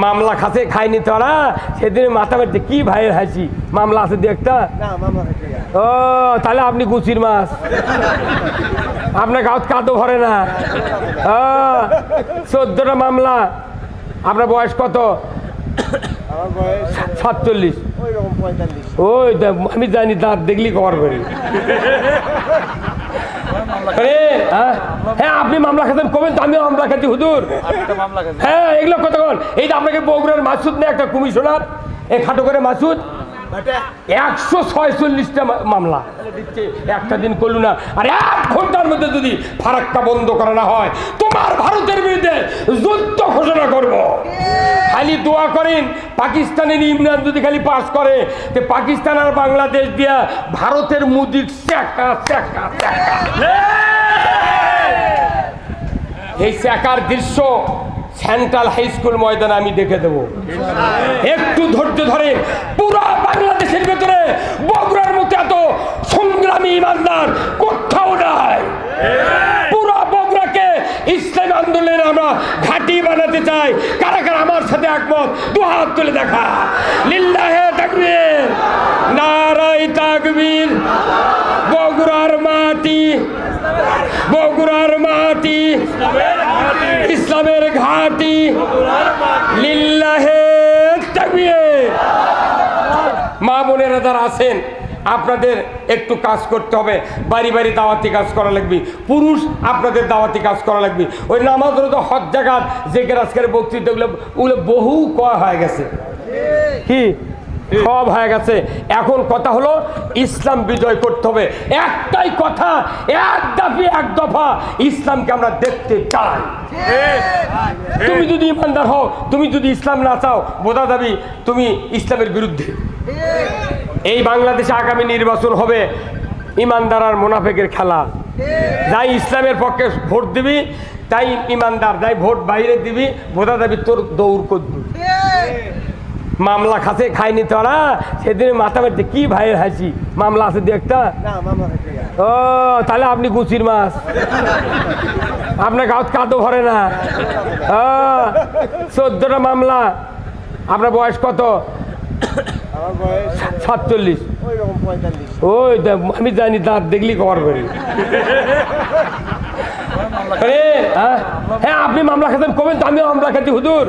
মামলা খাসে খাইনি তোরা সেদিন মাথা মারতে কি ভাইয়ের হাসি মামলা আছে দু একটা ও তাহলে আপনি গুচির মাছ আপনার গাঁত কাদো ভরে না 14টা মামলা আপনার বয়স কত 47 ওই আমি জানি দাঁত দেখলি কভার করি হ্যাঁ আপনি মামলা খেতেন কবেন তো আমিও মামলা খেতে হুজুর হ্যাঁ এগুলো কথা বল এই যে আপনাকে বগুড়ার মাসুদ না একটা কমিশনার এই খাটো করে মাসুদ 146টা মামলা দিচ্ছে একটা দিন করলু না আর 1 ঘন্টার মধ্যে যদি ফারাক্কা বন্ধ করা না হয় তোমার ভারতের বিরুদ্ধে যুদ্ধ ঘোষণা করব। খালি দোয়া করেন পাকিস্তানের ইমরান যদি খালি পাস করে তো পাকিস্তান আর বাংলাদেশ দিয়া ভারতের মুদির চাকা চাকা চাকা এই চাকার দৃশ্য সেন্ট্রাল হাই স্কুল ময়দানে আমি দেখে দেবো। একটু ধৈর্য ধরে পুরো বাংলাদেশের ভেতরে বগুড়ার মতো এত সংগ্রামী ইমানদার কোথাও নাই। পুরো বগুড়াকে ইসলামী আন্দোলনের আমরা ঘাঁটি বানাতে চাই। কারা কারা আমার সাথে একমত দু হাত তুলে দেখা। লিল্লাহে তাকবীর, নারায়ে তাকবীর। বগুড়ার মাটি, বগুড়ার মাটি ইসলামের ঘাঁটি, লিল্লাহে তাকবীর। মা বোনেরা যারা আছেন আপনাদের একটু কাজ করতে হবে, বাড়ি বাড়ি দাওয়াতি কাজ করা লাগবে। পুরুষ আপনাদের দাওয়াতি কাজ করা লাগবে। ওই নামাজ রোজা হজ জাকাত যেগুলো আজকের বক্তৃতাগুলো ওগুলো বহু কয় হয়ে গেছে, কি সব হয়ে গেছে। এখন কথা হলো ইসলাম বিজয় করতে হবে। একটাই কথা, এক দাবি এক দফা, ইসলামকে আমরা দেখতে চাই। তুমি যদি ইমানদার হও, তুমি যদি ইসলাম না চাও, বোঝা যাবি তুমি ইসলামের বিরুদ্ধে। এই বাংলাদেশে আগামী নির্বাচন হবে ইমানদার আর মুনাফিকের খেলা। যাই ইসলামের পক্ষে ভোট দিবি তাই ইমানদার, যাই ভোট বাইরে দিবি বোঝা যাবি তোর দৌড় করবি। মামলা খাসে খাইনি তোরা সেদিন মাথা মারতে কি ভাইয়ের হাসি মামলা আছে দু একটা ও তাহলে আপনি গুচির মাছ আপনার গাঁত কাদো ভরে না 14টা মামলা আপনার বয়স কত 47 ওই আমি জানি দাঁত দেখলি কভার করি হ্যাঁ আপনি মামলা খেতেন কবেন তো আমিও মামলা খেতে হুজুর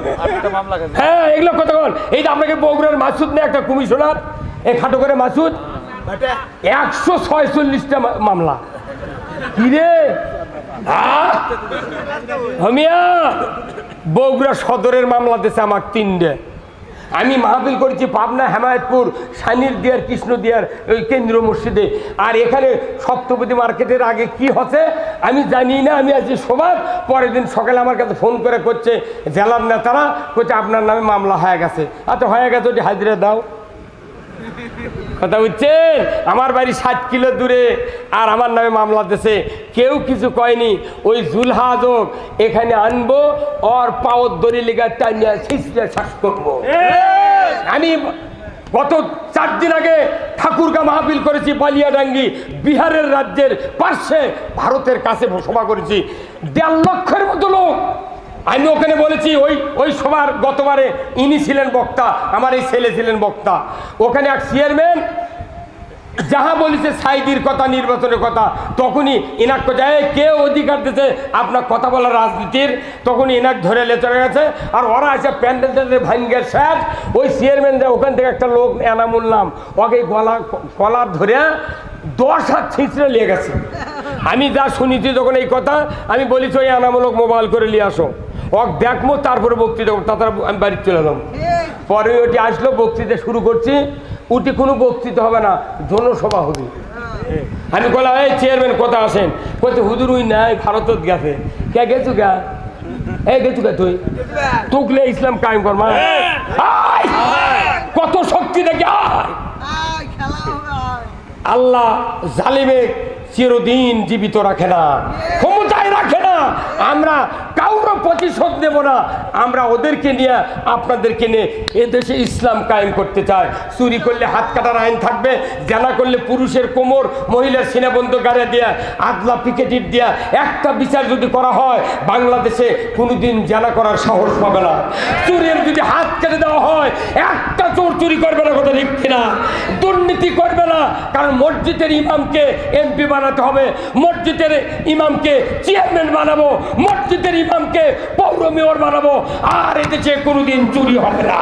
হ্যাঁ এগুলো কথা বল এই যে আপনাকে বগুড়ার মাসুদ না একটা কমিশনার এই খাটো করে মাসুদ 146টা মামলা কি রে হামিয়া বগুড়া সদরের মামলা দিয়েছে আমার 3টে। আমি মাহফিল করেছি পাবনা, হেমায়তপুর, সানির দিয়ার, কৃষ্ণ দিয়ার ওই কেন্দ্র মসজিদে। আর এখানে সপ্তপদী মার্কেটের আগে কি হচ্ছে আমি জানি না। আমি আজকে সবার পরের দিন সকালে আমার কাছে ফোন করে করছে জেলার নেতারা, করছে আপনার নামে মামলা হয়ে গেছে। আচ্ছা হয়ে গেছে, ওটি হাজিরা দাও। কথা বুঝছেন? আমার বাড়ি 7 কিলো দূরে আর আমার নামে মামলা দিয়েছে, কেউ কিছু কয়নি। ওই জুলহাজক এখানে আনবো আর পাওয়ার দড়ি লেগা টানিয়া ছিঁচড়ে শ্বাস করবো। আমি গত 4 দিন আগে ঠাকুরগা মাহফিল করেছি বালিয়াডাঙ্গি, বিহারের রাজ্যের পার্শ্বে ভারতের কাছে সভা করেছি, 1.5 লক্ষের মতো লোক। আমি ওখানে বলেছি ওই সবার গতবারে ইনি ছিলেন বক্তা, আমার এই ছেলে ছিলেন বক্তা। ওখানে এক চেয়ারম্যান যাহা বলেছে সাইদির কথা, নির্বাচনের কথা, তখনই এনাক যায় কে অধিকার দিতে আপনার কথা বলার রাজনীতির, তখনই এনাক ধরে লেচড়ে গেছে। আর ওরা আছে প্যান্ডেল ভাঙ্গের স্যার ওই চেয়ারম্যান যায় ওখান থেকে একটা লোক এনামুল নাম, ওকে গলার ধরে 10 হাত ছিঁচড়ে নিয়ে গেছে। আমি যা শুনেছি যখন এই কথা আমি বলেছি ওই এনামূলক মোবাইল করে নিয়ে আসো, ওক দেখবো তারপরে বক্তৃতা তাছাড়া আমি বাড়ি চলে এলাম। পরে ওটি আসলো, বক্তৃতা শুরু করছি। ওটি কোনো বক্তৃতা হবে না, জনসভা হবে। আমি বললাম এই চেয়ারম্যান কোথা আসেন? বলছে হুজুর ওই নাই ভারতত গেছে। কে গেছু গা? এই গেছু গা তুই তুকলে ইসলাম কায়েম কর মা। কত শক্তি দেখে আল্লাহ জালিমে চিরদিন জীবিত রাখে না, ক্ষমতায় রাখে না। আমরা কাউর প্রতিশোধ নেব না, আমরা ওদেরকে নিয়ে আপনাদেরকে নিয়ে এদেশে ইসলাম কায়েম করতে চাই। চুরি করলে হাত কাটার আইন থাকবে, জানা করলে পুরুষের কোমর, মহিলার সিনাবন্ধ গাড়ে দেয়া, আদলা পিকেটিভ দেয়া একটা বিচার যদি করা হয়, বাংলাদেশে কোনোদিন জানা করার সাহস পাবে না। চুরির যদি হাত কেটে দেওয়া হয়, একটা চোর চুরি করবে না, কথা ঠিক কিনা? দুর্নীতি করবে না, কারণ মসজিদের ইমামকে এমপি বানাতে হবে, মসজিদের ইমামকে চেয়ারম্যান বানাবো, মসজিদের ইমামকে পৌর মেয়র বানাবো, আর এদেশে কোনোদিন চুরি হবে না।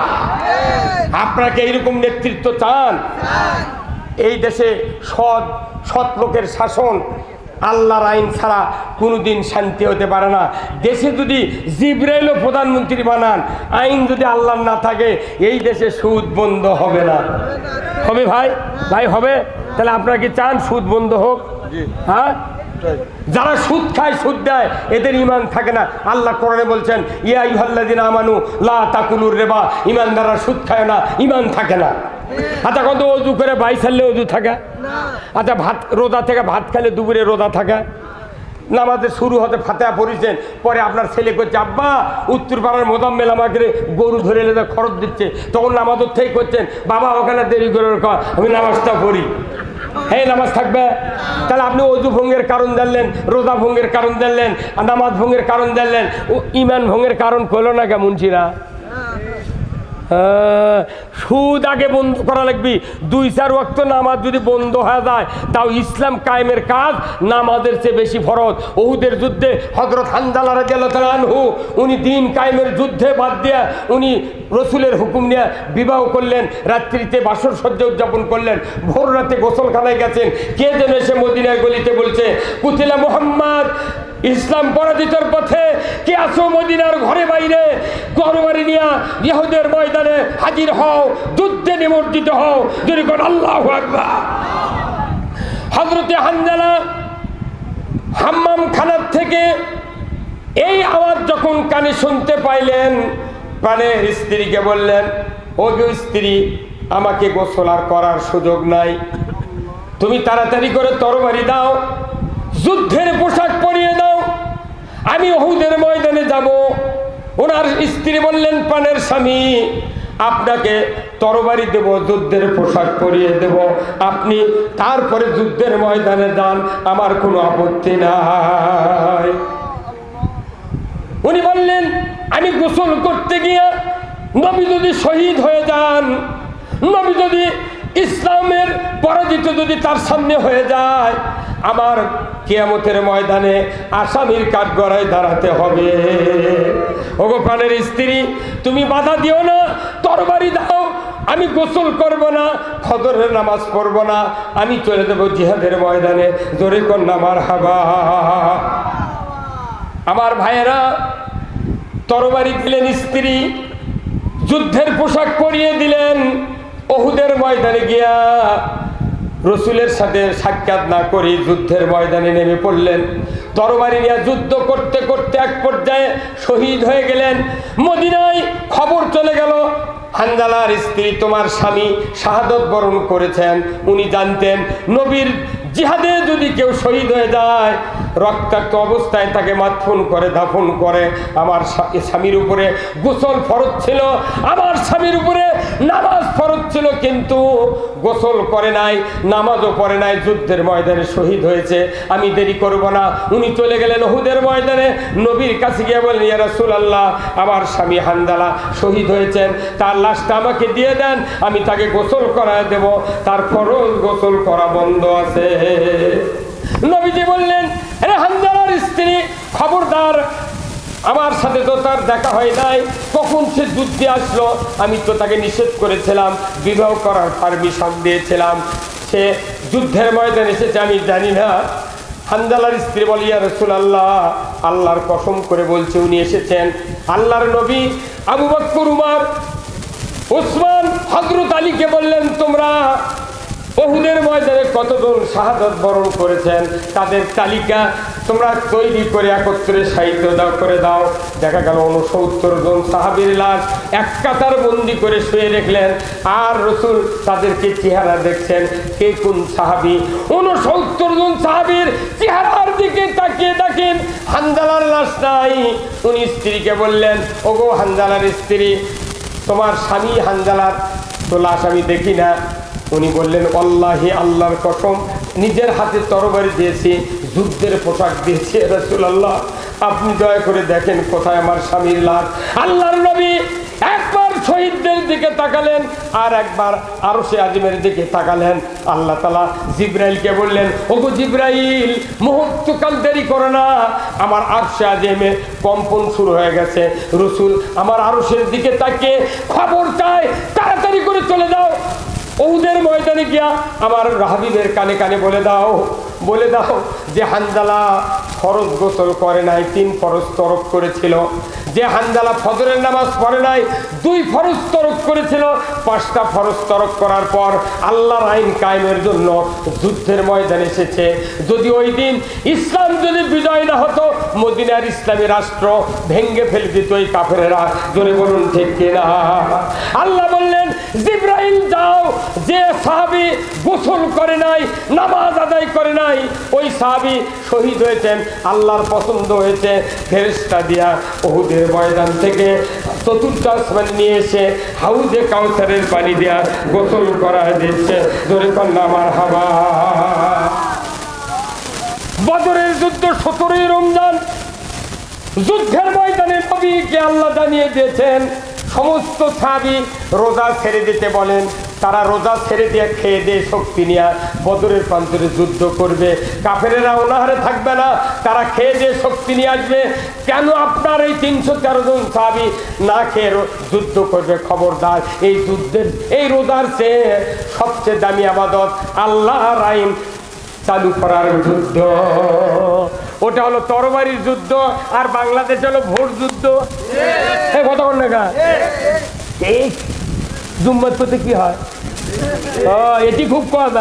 আপনাকে এইরকম নেতৃত্ব চান? এই দেশে সৎ লোকের শাসন, আল্লাহর আইন ছাড়া কোনোদিন শান্তি হতে পারে না। দেশে যদি জিবরাইলও প্রধানমন্ত্রী বানান, আইন যদি আল্লাহর না থাকে, এই দেশে সুদ বন্ধ হবে না। হবে ভাই? ভাই হবে? তাহলে আপনারা কি চান সুদ বন্ধ হোক? হ্যাঁ, যারা সুদ খায়, সুদ দেয়, এদের ইমান থাকে না। আল্লাহ কোরআনে বলছেন, ইয়া আইয়ুহাল্লাযীনা আমানু লা তাকুলুর রিবা, ইমানদাররা সুদ খায় না, ইমান থাকে না। আচ্ছা, কত অজু করে ভাই ছাড়লে অজু থাকে? আচ্ছা, ভাত রোজা থেকে ভাত খেলে দুপুরে রোজা থাকে? নামাজের শুরু হতে ফাতিহা পড়েছেন, পরে আপনার ছেলে করছে, আব্বা উত্তর পাড়ার মোজাম্মেল আমাকে গরু ধরে এলে খরচ দিচ্ছে, তখন নামাজের থেকে করছেন, বাবা ওখানে দেরি করে আমি নামাজটা পড়ি। হ্যাঁ, নামাজ থাকবে? তাহলে আপনি অজু ভঙ্গের কারণ জানলেন, রোজা ভঙ্গের কারণ জানলেন, নামাজ ভঙ্গের কারণ জানলেন, ও ইমান ভঙ্গের কারণ করলো না কেমন ছিরা? সুদ আগে বন্ধ করা লাগবে। 2-4 ওয়াক্ত নামাজ যদি বন্ধ হয়ে যায়, তাও ইসলাম কায়েমের কাজ নামাজের চেয়ে বেশি ফরজ। উহুদের যুদ্ধে হযরত হানজালা রাদিয়াল্লাহু তাআলা আনহু, উনি দিন কায়েমের যুদ্ধে বাদ দিয়ে উনি রসুলের হুকুম নিয়ে বিবাহ করলেন, রাত্রিতে বাসর সজ্জা উদযাপন করলেন, ভোর রাতে গোসলখানায় গেছেন। কে যেন এসে মদিনার গলিতে বলছে, কুতিলা মুহাম্মদ, ইসলাম পরাজিতর পথে, কে আছো মদিনার ঘরে বাইরে, গরবারি নিয়া ইহুদের ময়দানে হাজির হও, যুদ্ধে নিমজ্জিত হও, যদি কোন আল্লাহু আকবার। হযরতে হানজালা হাম্মাম খানার থেকে এই আওয়াজ যখন কানে শুনতে পাইলেন, প্রাণের স্ত্রীকে বললেন, ও গো স্ত্রী, আমাকে গোসল আর করার সুযোগ নাই, তুমি তাড়াতাড়ি করে তরবারি দাও, যুদ্ধের পোশাক পরিয়ে দাও, আমি উহুদের ময়দানে যাব। ওনার স্ত্রী বললেন, প্রাণের স্বামী, আপনাকে তরবারি দেব, যুদ্ধের পোশাক পরিয়ে দেব, আপনি তারপরে যুদ্ধের ময়দানে যান, আমার কোনো আপত্তি নাই। উনি বললেন, আমি গোসল করতে গিয়ে নবী যদি শহীদ হয়ে যান, নবী যদি ইসলামের পরাজিত যদি তার সামনে হয়ে যায়, আমার কিয়ামতের ময়দানে আসামির কাঠগড়ায় দাঁড়াতে হবে। ওগো প্রাণের স্ত্রী, তুমি বাধা দিও না, তরবারি দাও, আমি গোসল করব না, ফজরের নামাজ পড়ব না, আমি চলে দেব জিহাদের ময়দানে। জোরে কন্যা মারহাবা। আমার ভাইয়েরা, তরবারি দিলেন স্ত্রী, যুদ্ধের পোশাক পরিয়ে দিলেন, উহুদের ময়দানে গিয়া রসুলের সাথে সাক্ষাৎ না করে যুদ্ধের ময়দানে নেমে পড়লেন। তরবারি নিয়ে যুদ্ধ করতে করতে এক পর্যায়ে শহীদ হয়ে গেলেন। মদিনায় খবর চলে গেল, হানজালার স্ত্রী, তোমার স্বামী শাহাদত বরণ করেছেন। উনি জানতেন, নবীর জিহাদে যদি কেউ শহীদ হয়ে যায়, রক্তাক্ত অবস্থায় তাকে মাদফন করে, দাফন করে। আমার স্বামীর উপরে গোসল ফরজ ছিল, আমার স্বামীর উপরে নামাজ ফরজ ছিল, কিন্তু গোসল করে নাই, নামাজও পড়ে নাই, যুদ্ধের ময়দানে শহীদ হয়েছে, আমি দেরি করব না। উনি চলে গেলেন উহুদের ময়দানে, নবীর কাছে গিয়ে বললেন, ইয়া রাসূলুল্লাহ, আমার স্বামী হানজালা শহীদ হয়েছেন, তার লাশটা আমাকে দিয়ে দেন, আমি তাকে গোসল করায় দেব, তার ফরজ গোসল করা বন্ধ আছে। নবীজি বললেন, আরে হানজালার স্ত্রী, খবরদার, আমার সাথে তো তার দেখা হয় নাই, কখন সে যুদ্ধে আসলো, আমি তো তাকে নিষেধ করেছিলাম, বিবাহ করার পারমিশন দিয়েছিলাম, সে যুদ্ধের ময়দানে এসেছে আমি জানি না। হানজালার স্ত্রী বলে, ইয়া রাসূলুল্লাহ, আল্লাহর কসম করে বলছে উনি এসেছেন। আল্লাহর নবী আবু বকর, উমর, উসমান, হযরত আলীকে বললেন, তোমরা উহুদের ময়দানে কতজন শাহাদাত বরণ করেছেন তাদের তালিকা তোমরা তৈরি করে একত্রে সাহিত্য করে দাও। দেখা গেল 69 জন সাহাবীর লাশ এক কাতার বন্দি করে শুয়ে রাখলেন, আর রাসূল তাদেরকে চেহারা দেখছেন কে কোন সাহাবী। 69 জন সাহাবীর চেহারার দিকে তাকিয়ে দেখেন হানজালার লাশ নাই। উনি স্ত্রীকে বললেন, ওগো হানজালার স্ত্রী, তোমার স্বামী হানজালার তো লাশ আমি দেখি না। উনি বললেন, আল্লাহি, আল্লাহর কসম, নিজের হাতে তরবারি দিয়েছি, যুদ্ধের পোশাক দিয়েছি রাসূলুল্লাহ, আপনি দয়া করে দেখেন কোথায় আমার স্বামীর লাশ। আল্লাহর নবী একবার শহীদদের দিকে তাকালেন আর একবার আরশে আজিমের দিকে তাকালেন। আল্লাহ তাআলা জিবরাইলকে বললেন, ওগো জিবরাইল, মুহূর্তকাল দেরি করো না, আমার আরশে আজিমে কম্পন শুরু হয়ে গেছে। রাসূল আমার আরশের দিকে তাকিয়ে খবর চায়, তাড়াতাড়ি করে চলে যাও, উহুদের ময়দানে গিয়া আমার হাবিবের কানে কানে বলে দাও যে হানজালা ফরজ গোসল করে নাই, 3 ফরজ তরক করেছিল। যে হানজালা ফজরের নামাজ পড়ে নাই, 2 ফরজ তরক করেছিল। 5টা ফরজ তরক করার পর আল্লাহর আইন কায়েমের জন্য যুদ্ধের ময়দানে এসেছে। যদি ওই দিন ইসলাম যদি বিজয় না হতো, মদিনার ইসলামী রাষ্ট্র ভেঙ্গে ফেলে দিত এই কাফেরেরা। জোরে বলুন ঠিক কিনা? আল্লাহ বললেন, জিবরাইল যাও, যে সাহাবী গোসল করে নাই, নামাজ আদায় করে নাই, ওই সাহাবী শহীদ হয়েছেন, আল্লাহর পছন্দ হয়েছে, ফেরেশতা দিয়া উহুদের ময়দান থেকে 4th আসমানে নিয়ে এসে হাউজে কাউসারের পানি দিয়া গোসল করা দিচ্ছে। জোরে কন্যা মারহাবা। বদরের যুদ্ধ 17ই রমজান, যুদ্ধের ময়দানে নবীকে আল্লাহ জানিয়ে দিয়েছেন সমস্ত সাহাবী রোজা ছেড়ে দিতে বলেন। তারা রোজা ছেড়ে দিয়ে খেয়ে দিয়ে শক্তি নিয়ে বদরের প্রান্তরে যুদ্ধ করবে। কাফেরেরা অনাহারে থাকবে না, তারা খেয়ে দিয়ে শক্তি নিয়ে আসবে। কেন আপনার এই 313 জন সাহাবী না খেয়ে যুদ্ধ করবে? খবরদার, এই যুদ্ধের, এই রোজার চেয়ে সবচেয়ে দামি আবাদত আল্লাহর আইন চালু করার যুদ্ধ। ওটা হলো তরবারির যুদ্ধ, আর বাংলাদেশ হলো ভোট যুদ্ধ। কতক্ষণ না এই জুম্মাত করতে কি হয়? এটি খুব কম।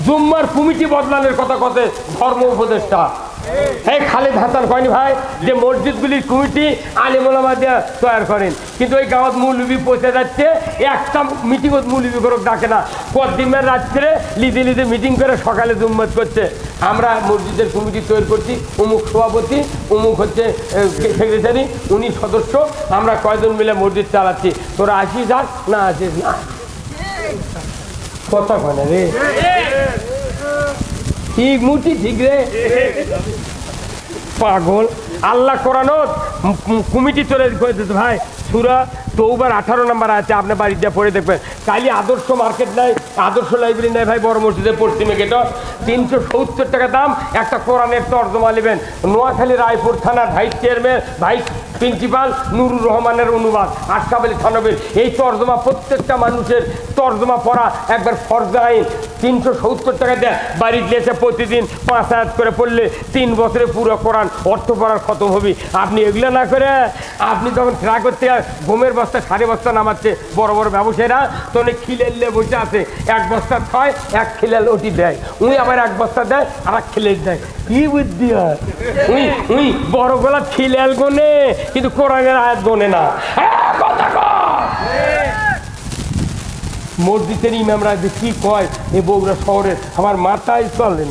জুম্মার কমিটি বদলানোর কথা কথা ধর্ম উপদেষ্টা এই খালেদ হাসান কয়নি ভাই, যে মসজিদগুলির কমিটি আলেম ওলামা দিয়ে তৈরি করেন, কিন্তু ওই গাঁৱত মৌলবি পৌঁছে যাচ্ছে, একটা মিটিংত মৌলবি করে ডাকে না। কদিনের রাত্রে লিদে লিদে মিটিং করে সকালে জুম্মত করছে। আমরা মসজিদের কমিটি তৈরি করছি, অমুক সভাপতি, অমুক হচ্ছে সেক্রেটারি, উনি সদস্য, আমরা কয়জন মিলে মসজিদ চালাচ্ছি, তোরা আসিস আর না আসিস না। কথা কয় না রে, ঠিক মুটি ঠিক রে, পাগল। আল্লাহ কোরআনত কমিটি চলে ভাই, সূরা তৌবার 18 নম্বর আছে, আপনার বাড়িতে পড়ে দেখবেন। কালি আদর্শ মার্কেট নাই, আদর্শ লাইব্রেরি নাই ভাই, বড় মসজিদের পশ্চিমে গেট 370 টাকা দাম। একটা কোরআনের তর্জমা নেবেন। নোয়াখালী রায়পুর থানার ভাইস চেয়ারম্যান, ভাইস প্রিন্সিপাল নুরুর রহমানের অনুবাদ, আশরাফ আলী থানবীর। এই তর্জমা প্রত্যেকটা মানুষের তর্জমা পড়া একবার ফরজ আইন। 370 টাকা দেয়, বাড়িতে এসে প্রতিদিন 5 আয়াত করে পড়লে 3 বছরে পুরো কোরআন অর্থ পড়ার খতম হবে। আপনি এগুলো না করে আপনি যখন ট্রাক করতে গমের বস্তা 5.5 বস্তা নামাচ্ছে বড় বড় ব্যবসায়ীরা, তখন খিলেলে বসে আছে, 1 বস্তা ছয়, 1 খিলেল ওটি দেয়, উনি আবার 1 বস্তা দেয় আর 1 খিলেল দেয়। কি বুদ্ধি হয়? উই বড় গোলা খিলেল গোনে, কিন্তু কোরআনের আয়াত গোনে না। মসজিদের ইমামরা যে কি কয় এই বগুড়া শহরের, আমার মাথায় চলেন।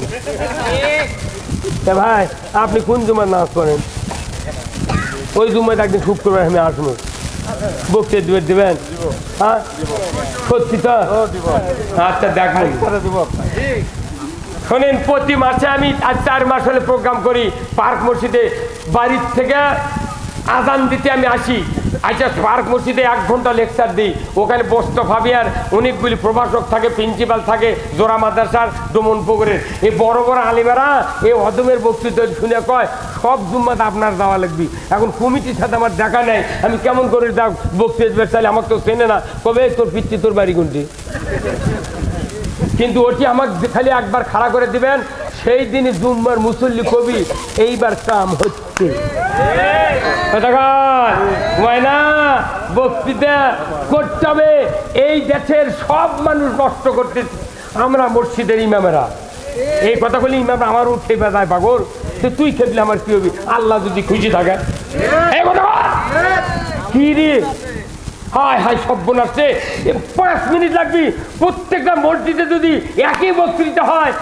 ভাই আপনি কোন জুমার নামাজ পড়েন? ওই জুমায় একদিন শুক্রবার আমি আসবো, বক্তৃতা দিবেন? হ্যাঁ সত্যি তো? আচ্ছা দেখবেন, শোনেন, প্রতি মাসে আমি আজ 4 মাস হলে প্রোগ্রাম করি পার্ক মসজিদে। বাড়ির থেকে আজান দিতে আমি আসি, আচ্ছা পার্ক মসজিদে 1 ঘন্টা লেকচার দিই। ওখানে বস্ত ফাবিয়ার অনেকগুলি প্রভাষক থাকে, প্রিন্সিপাল থাকে, জোড়া মাদ্রাসার ডোমনপুকুরের। এই বড় বড় আলিমেরা এই অদমের বক্তৃতা শুনে কয় সব জুম্মাত আপনার যাওয়া লাগবে। এখন কমিটির সাথে আমার দেখা নেই, আমি কেমন করে বক্তৃতা চাইলে আমার তো চেনে না, কবে তোর পিচ্ছি তোর বাড়ি কোনটি। কিন্তু ওটি আমাকে খালি একবার খাড়া করে দিবেন, সেই দিনই জুম্মার মুসল্লি কবি এইবার কাম হচ্ছে। বক্তৃতা করতে হবে। এই দেশের সব মানুষ নষ্ট করতেছে, আমরা মসজিদের ইমামেরা। এই কথাগুলি ইমাম আমার উঠে বেড়ায় পাগল, তো তুই খেপলে আমার কি হবি? আল্লাহ যদি খুশি থাকে কি রে, হায় হায় সর্বনাশে 5 মিনিট লাগবে। প্রত্যেকটা মসজিদে যদি একই বক্তৃতা হয়,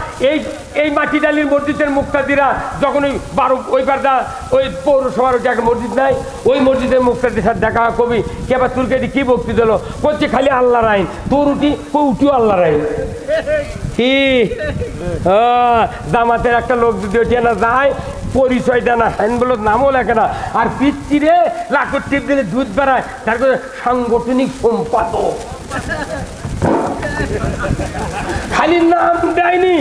এই মাটিডালির মসজিদের মুক্তাদিরা যখন ওই ওই পারদা ওই পৌরসভার একটা মসজিদ নাই, ওই মসজিদের মুক্তাদির সাথে দেখা কবি কে আবার তোর কেটে কি বক্তৃতা হলো, করছে খালি আল্লাহর আইন, তোর উঠিও আল্লাহর আইন। কি জামাতের একটা লোক যদি ওঠে না যায়, পরিচয় দেয় না, হ্যান্ডবলের নামও লেখে না, আর পিচ্ছিরে লাখের টিপ দিলে দুধ বেড়ায়, তার কাছে সাংগঠনিক সম্পাদক। খালি নাম দেয়নি,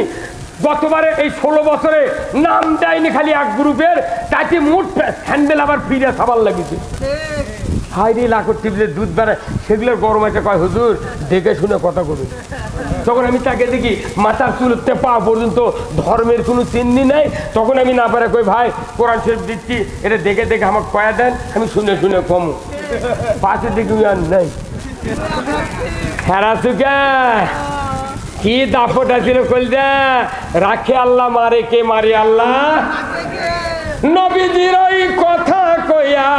গতবারে এই 16 বছরে নাম দেয়নি খালি এক গ্রুপের, তাতে মোট হ্যান্ডেল আবার ফিরে খাবার লাগিয়েছে। হাইরে লাখের টিপলে দুধ বেড়ায়, সেগুলোর গরম আছে, কয় হুজুর দেখে শুনে কথা করুন। তখন আমি তাকে দেখি মাথার চুলতে পা পর্যন্ত ধর্মের কোনো চিহ্নি নাই, তখন আমি না পারে কই ভাই কোরআন শরীফ দিচ্ছি, এটা দেখে দেখে আমাকে কয়া দেন, আমি শুনে শুনে কমু। পাশে দেখি আর নাই হেরা চুকে কি দাপটা ছিল কইলদা, রাখে আল্লাহ মারে কে মারে আল্লাহ। নবীজির ওই কথা কইয়া,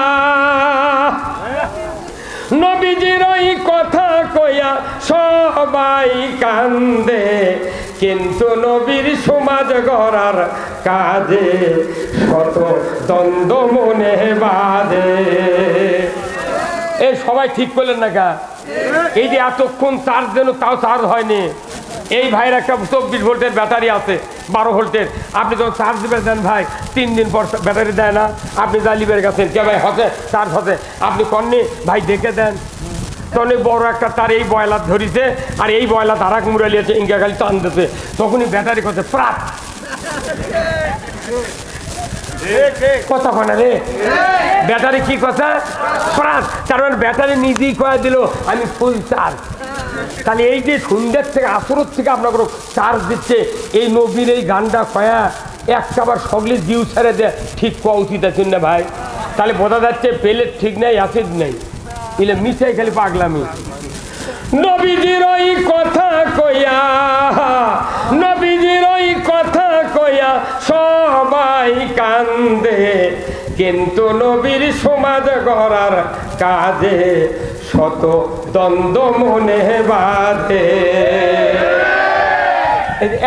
নবীজির ওই কথা কইয়া সবাই কান্দে, কিন্তু নবীর সমাজ গড়ার কাজে শত দ্বন্দ্ব মনে বাঁধে। এই সবাই ঠিক করলেন না কা? এই যে এতক্ষণ চার্জ দেন, তাও চার্জ হয়নি। এই ভাইয়ের একটা 24 ভোল্টের ব্যাটারি আছে, 12 ভোল্টের, আপনি যখন চার্জ দিবেন দেন ভাই, 3 দিন পর ব্যাটারি দেয় না। আপনি জালিবের গেছেন, কে ভাই হচ্ছে চার্জ হচ্ছে, আপনি কননি ভাই দেখে দেন। তখন বড় একটা তার এই বয়লার ধরিছে, আর এই বয়লা তার এক মুরালিয়েছে, ইঙ্গা খালি টান দিতে, তখনই ব্যাটারি করছে প্রাপ। কথা কনা রে, ব্যাটারি কি কথা প্রাপ, তার মানে ব্যাটারি নিজেই কয়া দিল আমি ফুল চার্জ। তাহলে এই যে সন্ধ্যের থেকে আসরের থেকে আপনার চার্জ দিচ্ছে, এই নবীর এই গানটা কয়া একটা আবার সগলি জিউ ছেড়ে দেয়, ঠিক কোয়া উচিত আছেন না ভাই? তাহলে বোঝা যাচ্ছে পেলের ঠিক নেই, অ্যাসিড নেই, এলে মিশাই খালি পাগলামি। নবীজির ওই কথা কইয়া, নবীজির ওই কথা কইয়া সবাই কান্দে, কিন্তু নবীর সমাজ গড়ার কাজে শত দ্বন্দ্ব মনে বাঁধে।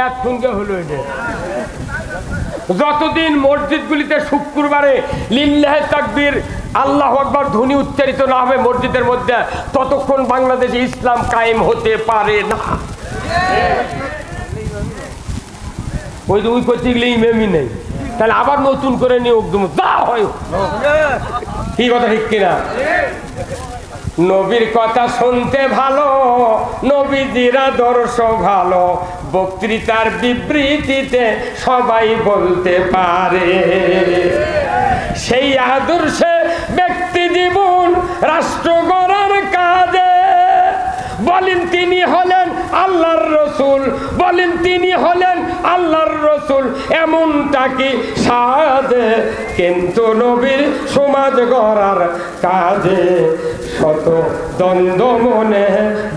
এক সঙ্গে হলো এটা। যতদিন মসজিদগুলিতে শুক্রবারে লিল্লাহে তাকবীর আল্লাহু আকবার ধ্বনি উচ্চারিত না হবে মসজিদের মধ্যে, ততক্ষণ বাংলাদেশে ইসলাম কায়েম হতে পারে না। ওই যে ওই করতে গেলে ইমামই নেই, তাহলে আবার নতুন করে নিয়ে একদম যা হয়। কি কথা ঠিক কিনা? নবীর কথা শুনতে ভালো, নবীজির আদর্শ ভালো, বক্তৃতার বিবৃতিতে সবাই বলতে পারে। সেই আদর্শে ব্যক্তি জীবন রাষ্ট্র গড়ার কাজে, বলেন তিনি হলেন আল্লাহর রসুল, বলেন তিনি হলেন আল্লাহর রসুল, এমনটা কি সাজে, কিন্তু নবীর সমাজ গড়ার কাজে শত দ্বন্দ্ব মনে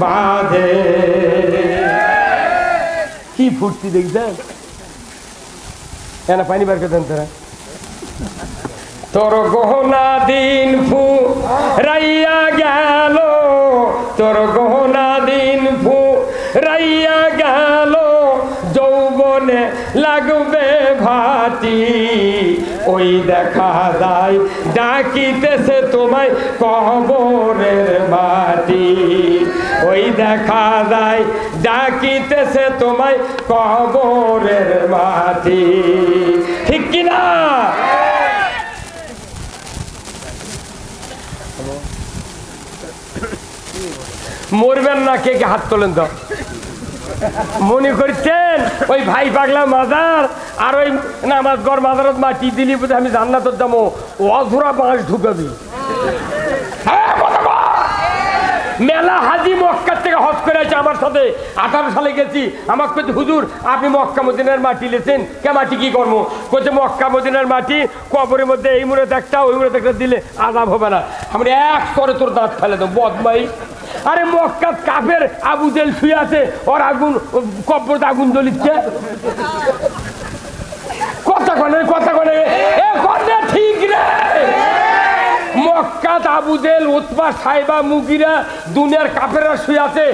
বাঁধে। কি ফুর্তি দেখছেন? এনা পানি বার করতেন তারা। তোর গহনা দিন ফুরাইয়া গেল, তোর গহনা দিন ফুরাইয়া গেল, যৌবনে লাগবে ভাতি, ওই দেখা যায় ডাকিতেছে তোমায় কবরের মাটি, ওই দেখা যায় ডাকিতেছে তোমায় কবরের মাটি। ঠিক কিনা? মরবেন না, কে কে হাত তোলেন তো। মনে করছেন ওই ভাই পাগলা মাজার আর ওই নামাজ গড় মাজারত মাটি দিলি বোধ আমি জান্নাতত যাবো, অধরা বাঁশ ঢুকাবি। মেলা হাজি মক্কা থেকে হজ করে আছে আমার সাথে। 18 সালে গেছি। আমাকে বলছে হুজুর আপনি মক্কা মদিনার মাটি লেছেন, কে মাটি কি করবো? বলছে মক্কা মদিনার মাটি কবরের মধ্যে এই মুহূর্তে একটা ওই মুহূর্তে একটা দিলে আযাব হবে না। আমরা এক স্তরে তোর দাঁত ফেলে দেবো বদমাই। আরে মক্কা কাফের আবু জেল শুয়ে আছে, ওর আগুন কবরতে আগুন জ্বলিচ্ছে। কথা কনে এ কথা ঠিক রে। মক্কাত আবু জেল উতবা সাইবা মুগিরা দুনিয়ার কাফেররা শুয়ে আছে,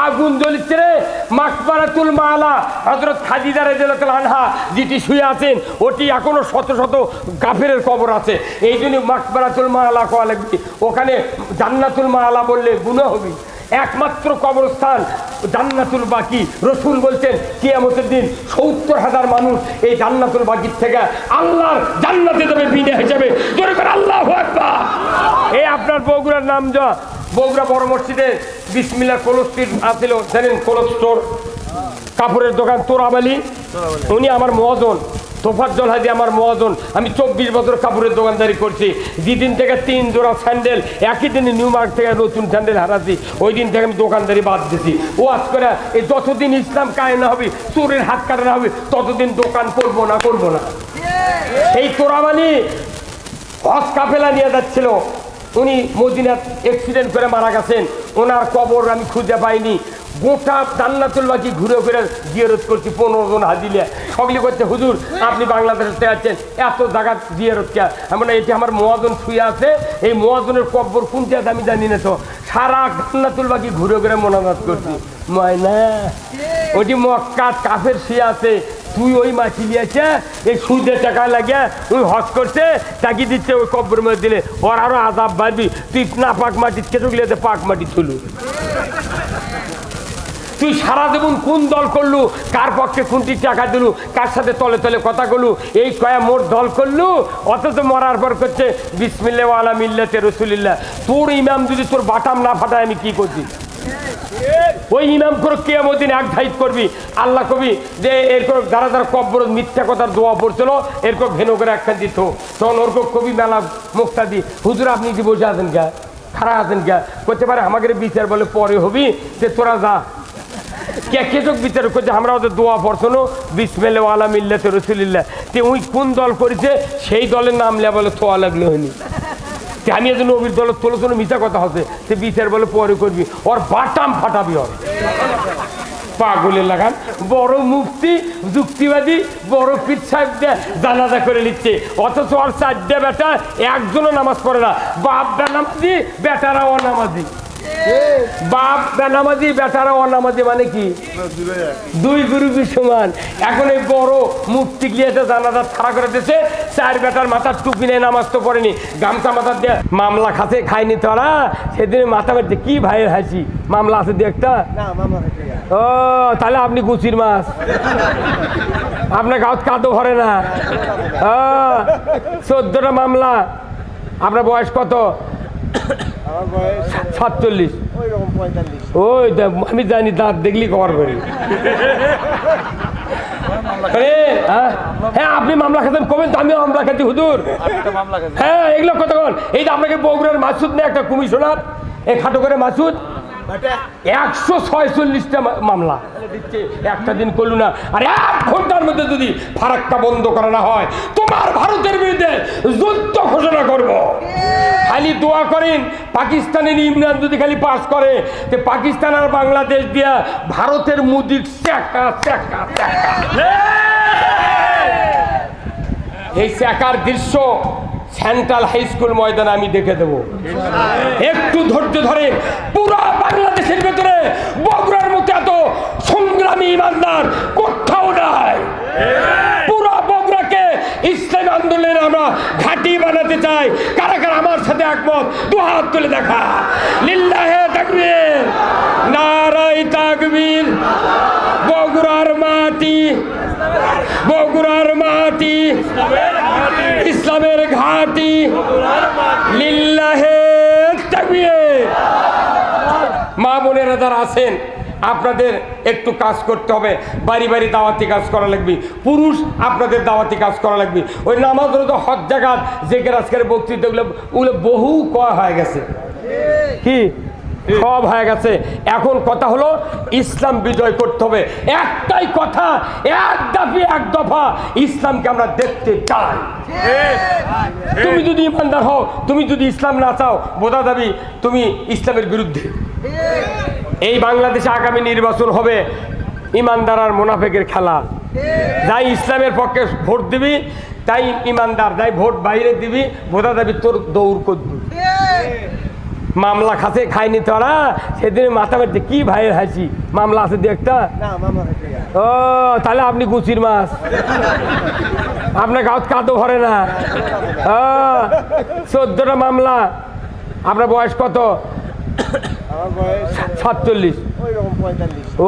আগুন জ্বলিচ্ছে রে। মাকবারাতুল মালা হযরত খাদিজা রাদিয়াল্লাহু আনহা যেটি শুয়ে আছেন ওটি এখনো শত শত কাফেরের কবর আছে। এই জন্য মাকবারাতুল মালা কোয়া লাগবে। ওখানে জান্নাতুল মালা বললে গুনাহ হবে। একমাত্র কবরস্থান জান্নাতুল বাকি। রসুল বলছেন কিয়ামতের দিন 70,000 মানুষ এই জান্নাতুল বাকির থেকে আল্লাহর জান্নাতে যাবে বিনা হিসেবে। জোরে করে আল্লাহু আকবার। এই আপনার বগুড়ার নাম যা বগুড়া বড় মসজিদে বিসমিল্লাহ ক্লোথ স্টোর আছিল, জানেন ক্লোথ স্টোর কাপড়ের দোকান তোরাবালি, উনি আমার মহাজন। তোফাজ্জল হাজি আমার মহাজন। আমি 24 বছর কাপড়ের দোকানদারি করছি। যেদিন থেকে 3 জোড়া স্যান্ডেল একই দিনে নিউ মার্কেট থেকে নতুন স্যান্ডেল হারাচ্ছি, ওই দিন থেকে আমি দোকানদারি বাদ দিছি। ওয়াজ করে এই যতদিন ইসলাম কায়েম না হবে, চোরের হাত কাটা হবে, ততদিন দোকান করবো না। এই তোরাবালি হজ কাফেলা নিয়ে যাচ্ছিল, উনি মদিনাত অ্যাক্সিডেন্ট করে মারা গেছেন। ওনার কবর আমি খুঁজে পাইনি। গোটা জান্নাতুল বাকি ঘুরে ফিরে জিয়ারত করছি। 15 জন হাজিলে সকলে করছে হুজুর আপনি বাংলাদেশে আছেন, এত জায়গা জিয়ারত কে? এমন এটি আমার মহাজন শুয়ে আছে, এই মহাজনের কবর কোনটা আমি জানি না। তো সারা জান্নাতুল বাকি ঘুরে ফিরে মোনাজাত করছি। ময়না ওটি মক্কা কাফের শুয়ে আছে, তুই ওই মাটি নিয়েছে এই সুদে টাকা লাগে ওই হজ করছে টাকি দিচ্ছে, ওই কবর মধ্যে দিলে ওর আরো আযাব বাড়বি। তুই না পাক মাটি কেটে গেলে পাক মাটি তুলু। তুই সারা জীবন কোন দল করলু, কার পক্ষে কোনটি টাকা দিলু, কার সাথে তলে তলে কথা বললু, এই কয়া মোর দল করলু। অথচ মরার পর করছে বিসমিল্লাহ ওয়া আলা মিল্লাতে রাসূলিল্লাহ। তোর ইমাম যদি তোর বাটাম না ফাটায় আমি কি করছি? ওই ইমাম করে কিয়ামত দিন এক ধাইত করবি। আল্লাহ কবি যে এরকম যারা যারা কব্বর মিথ্যা কথার দোয়া পড়ছিল এরকম ভেনো করে একখান দিত, তখন ওরকম কবি মেলা মুক্তা দি হুজুর আপনি কি বসে আছেন গা, খারাপ আছেন গা? করতে পারে আমাকে বিচার বলে পরে হবি, যে তোরা যা কেচক বিচার করছে। আমরা ওদের দোয়া পড়ছনো বিসমিল্লাহ ওয়া আলা মিল্লাতে রাসূলিল্লাহ। তে ওই কোন দল করেছে সেই দলের নাম লে বলে থোয়া লাগলো হয়নি। আমি এজন্য নবীর দল তোলো তোলো মিথ্যা কথা হচ্ছে, সে বিচার বলে পরে করবি, ওর বাটাম ফাটাবি। ওর পাগলের লাগান বড় মুফতি যুক্তিবাদী বড় পীর সাহেব জানাজা করে নিচ্ছে, অথচ ওর 4টে বেটা একজনও নামাজ পড়ে না। বাপ বেনামাজি বেটারা অনামাজি, বাপ বেনামাজি বেটারা অনামাজি, মানে কি দুই গ্রুপই সমান। এখন এই বড় মুফতি গিয়ে জানাজা ছাড়া করে দিয়েছে, 4 বেটার মাথার টুপি নেই, নামাজ তো পড়েনি, গামছা মাথার দিয়ে মামলা খাতে খায়নি তোরা। সেদিন মাথা মারতে কি ভাইয়ের হাসি, মামলা আছে দিয়ে একটা। ও তাহলে আপনি গুচির মাছ, আপনার গাঁত কাদো ভরে না। 14টা মামলা। আপনার বয়স কত? 47। ওই আমি জানি, দাঁত দেখলি কভার করি। হ্যাঁ আপনি মামলা খেতেন কবেন তো আমিও মামলা খেতে হুজুর। হ্যাঁ এগুলো কথা বল। এই যে আপনাকে বগুড়ার মাসুদ নেই একটা কমিশনার, এই খাটো করে মাসুদ 146টা মামলা দিচ্ছে, একটা দিন করলু না। আর 1 ঘন্টার মধ্যে যদি ফারাক্কা বন্ধ করা না হয় তোমার ভারতের বিরুদ্ধে যুদ্ধ ঘোষণা করব। খালি দোয়া করেন পাকিস্তানের ইমরান যদি খালি পাস করে, তো পাকিস্তান আর বাংলাদেশ দিয়া ভারতের মুদির চাকা চাকা চাকা। এই চাকার দৃশ্য সেন্ট্রাল হাই স্কুল ময়দানে আমি দেখে দেবো। একটু ধৈর্য ধরে। পুরো বাংলাদেশের ভেতরে বগুড়ার মতো এত সংগ্রামী ইমানদার কোথাও নাই। পুরো বগুড়াকে ইসলামী আন্দোলনের আমরা ঘাঁটি বানাতে চাই। কারা কারা আমার সাথে একমত? 2 হাত তুলে দেখা। লিল্লাহে তাকবীর, নারায়ে তাকবীর। বগুড়ার মাটি, বগুড়ার মাটি ইসলামের ঘাঁটি। লিল্লাহে তাকবীর। মা বোনেরা যারা আছেন আপনাদের একটু কাজ করতে হবে, বাড়ি বাড়ি দাওয়াতি কাজ করা লাগবে। পুরুষ আপনাদের দাওয়াতি কাজ করা লাগবে। ওই নামাজ রোজা হজ জাকাত যে আজকের বক্তৃতাগুলো ওগুলো বহু কয়া হয়ে গেছে। কি সব হয়ে গেছে। এখন কথা হলো ইসলাম বিজয় করতে হবে। একটাই কথা, এক দাবি এক দফা, ইসলামকে আমরা দেখতে চাই। তুমি যদি ইমানদার হও, তুমি যদি ইসলাম না চাও, বোঝা যাবি তুমি ইসলামের বিরুদ্ধে। এই বাংলাদেশে আগামী নির্বাচন হবে ইমানদার আর মুনাফিকের খেলা। যাই ইসলামের পক্ষে ভোট দিবি তাই ইমানদার, যাই ভোট বাইরে দিবি বোঝা যাবি তোর দৌড় করবি। মামলা খাসে খাইনি তোরা সেদিন মাথা মারতে কি ভাইয়ের হাসি, মামলা আছে দু একটা? ও তাহলে আপনি গুচির মাছ, আপনার গাঁত কাদো ভরে না। 14টা মামলা। আপনার বয়স কত? 47।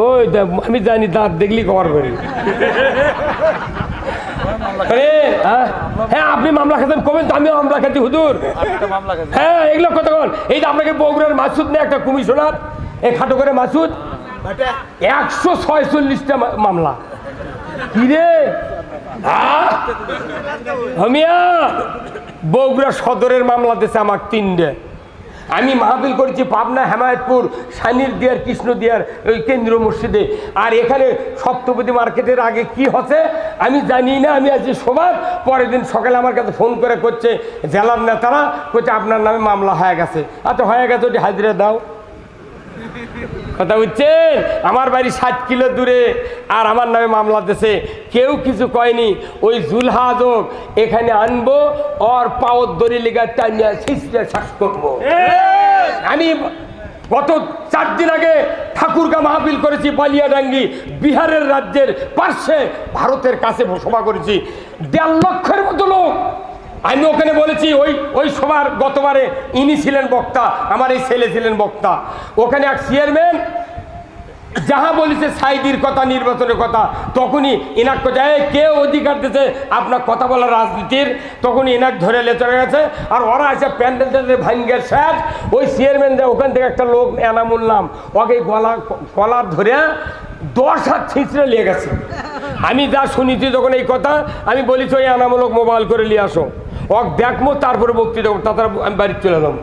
ওই আমি জানি, দাঁত দেখলি কভার করি। হ্যাঁ আপনি মামলা খেতেন কবেন তো আমিও মামলা খেতে হুজুর। হ্যাঁ এগুলো কথা বল। এই যে আপনাকে বগুড়ার মাসুদ নেই একটা কমিশনার, এই খাটো করে মাসুদ, 146টা মামলা। কি রে হামিয়া, বগুড়া সদরের মামলা দিয়েছে আমার 3টে। আমি মাহফিল করেছি পাবনা, হেমায়তপুর, সানির দিয়ার, কৃষ্ণ দিয়ার ওই কেন্দ্রীয় মসজিদে। আর এখানে সপ্তপতি মার্কেটের আগে কি হচ্ছে আমি জানি না। আমি আজকে সবার পরের দিন সকালে আমার কাছে ফোন করে করছে জেলার নেতারা, করছে আপনার নামে মামলা হয়ে গেছে। আচ্ছা হয়ে গেছে, ওটি হাজিরা দাও। কথা বুঝছেন? আমার বাড়ি 60 কিলো দূরে, আর আমার নামে মামলা দিয়েছে, কেউ কিছু কয়নি। ওই জুলহাজক এখানে আনবো, ওর পাওয়ার দড়ি লেগা টানিয়া ছিঁচড়ে শ্বাস করবো। আমি গত 4 দিন আগে ঠাকুরগা মাহফিল করেছি বালিয়াডাঙ্গি, বিহারের রাজ্যের পাশে, ভারতের কাছে সভা করেছি, 1.5 লক্ষের মতো লোক। আমি ওখানে বলেছি, ওই সবার গতবারে ইনি ছিলেন বক্তা, আমার এই ছেলে ছিলেন বক্তা। ওখানে এক চেয়ারম্যান যাহা বলেছে সাইদির কথা, নির্বাচনের কথা, তখনই এনাক যায় কে অধিকার দিতে আপনার কথা বলার রাজনীতির, তখনই এনাক ধরে লেচড়ে গেছে। আর ওরা আছে প্যান্ডেল ভাঙ্গের স্যার, ওই চেয়ারম্যান যায় ওখান থেকে একটা লোক এনামুল নাম, ওকে গলার ধরে 10 হাত ছিঁচড়ে নিয়ে গেছে। আমি যা শুনেছি যখন এই কথা, আমি বলেছি ওই এনামূলক মোবাইল করে নিয়ে আসো, ওক দেখবো তারপরে বক্তৃতা। তাছাড়া আমি বাড়ি চলে এলাম।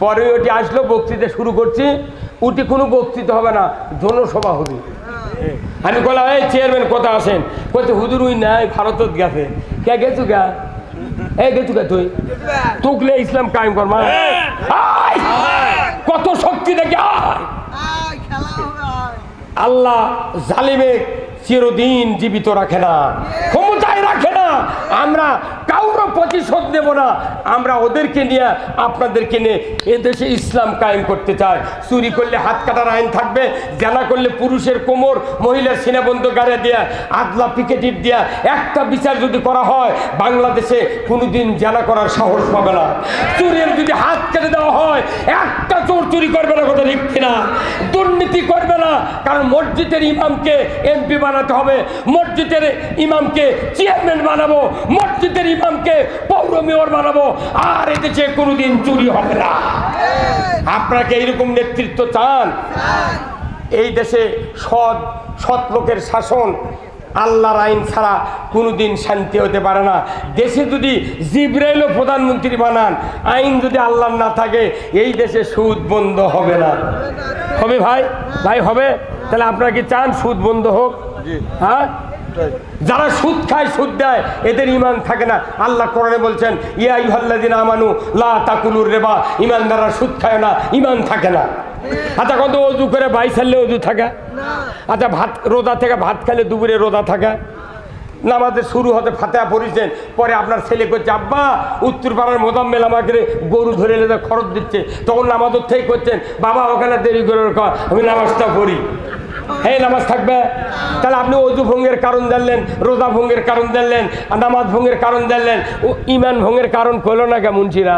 পরে ওটি আসলো, বক্তৃতা শুরু করছি। উঠি কোনো বক্তৃতা হবে না, জনসভা হবে। আমি বললাম এই চেয়ারম্যান কথা আসেন, বলছে হুজুর ওই নাই ভারতত গেছে। কে গেছু গা? এই গেছু গা তুই? তুকলে ইসলাম কায়েম কর মা। কত শক্তি দেখে আল্লাহ জালিমে চিরদিন জীবিত রাখে না, ক্ষমতায় রাখে না। আমরা কাউরও প্রতিশোধ নেব না, আমরা ওদেরকে নিয়ে আপনাদেরকে নিয়ে এদেশে ইসলাম কায়েম করতে চাই। চুরি করলে হাত কাটার আইন থাকবে, জানা করলে পুরুষের কোমর, মহিলার সিনাবন্ধ গাড়ে দেয়া, আদলা পিকেটিভ দেয়া, একটা বিচার যদি করা হয় বাংলাদেশে কোনোদিন জানা করার সাহস পাবে না। চুরির যদি হাত কেটে দেওয়া হয়, একটা চোর চুরি করবে না, কথা ঠিক কিনা? দুর্নীতি করবে না, কারণ মসজিদের ইমামকে এমপি বানাতে হবে, মসজিদের ইমামকে চেয়ারম্যান বানাবো, মসজিদের ইমামকে পৌর মেয়র বানাবো, আর এদেশে কোনোদিন চুরি হবে না। আপনাকে এইরকম নেতৃত্ব চান? এই দেশে সৎ লোকের শাসন, আল্লাহর আইন ছাড়া কোনোদিন শান্তি হতে পারে না। দেশে যদি জিবরাইলও প্রধানমন্ত্রী বানান, আইন যদি আল্লাহর না থাকে, এই দেশে সুদ বন্ধ হবে না। হবে ভাই? ভাই হবে? তাহলে আপনারা কি চান সুদ বন্ধ হোক? হ্যাঁ, যারা সুদ খায়, সুদ দেয়, এদের ইমান থাকে না। আল্লাহ কোরআনে বলছেন ইয়া আইয়ুহাল্লাযিনা আমানু লা তাকুলুর রিবা, ইমানদাররা সুদ খায় না, ইমান থাকে না। আচ্ছা কত ওযু করে ভাই ছাড়লে ওযু থাকে? আচ্ছা ভাত রোজা থেকে ভাত খেলে দুপুরে রোজা থাকে? নামাজে শুরু হতে ফাতিহা পড়িছেন, পরে আপনার ছেলে করছে আব্বা উত্তর পাড়ার মোজাম্মেল আমাকে গরু ধরে এনে খরচ দিচ্ছে, তখন নামাজের থেকে করছেন বাবা ওখানে দেরি করে আমি নামাজটা পড়ি। হ্যাঁ নামাজ থাকবে? তাহলে আপনি অজু ভঙ্গের কারণ জানলেন, রোজা ভঙ্গের কারণ জানলেন, আর নামাজ ভঙ্গের কারণ জানলেন, ও ইমান ভঙ্গের কারণ করলো না কেমন ছিরা?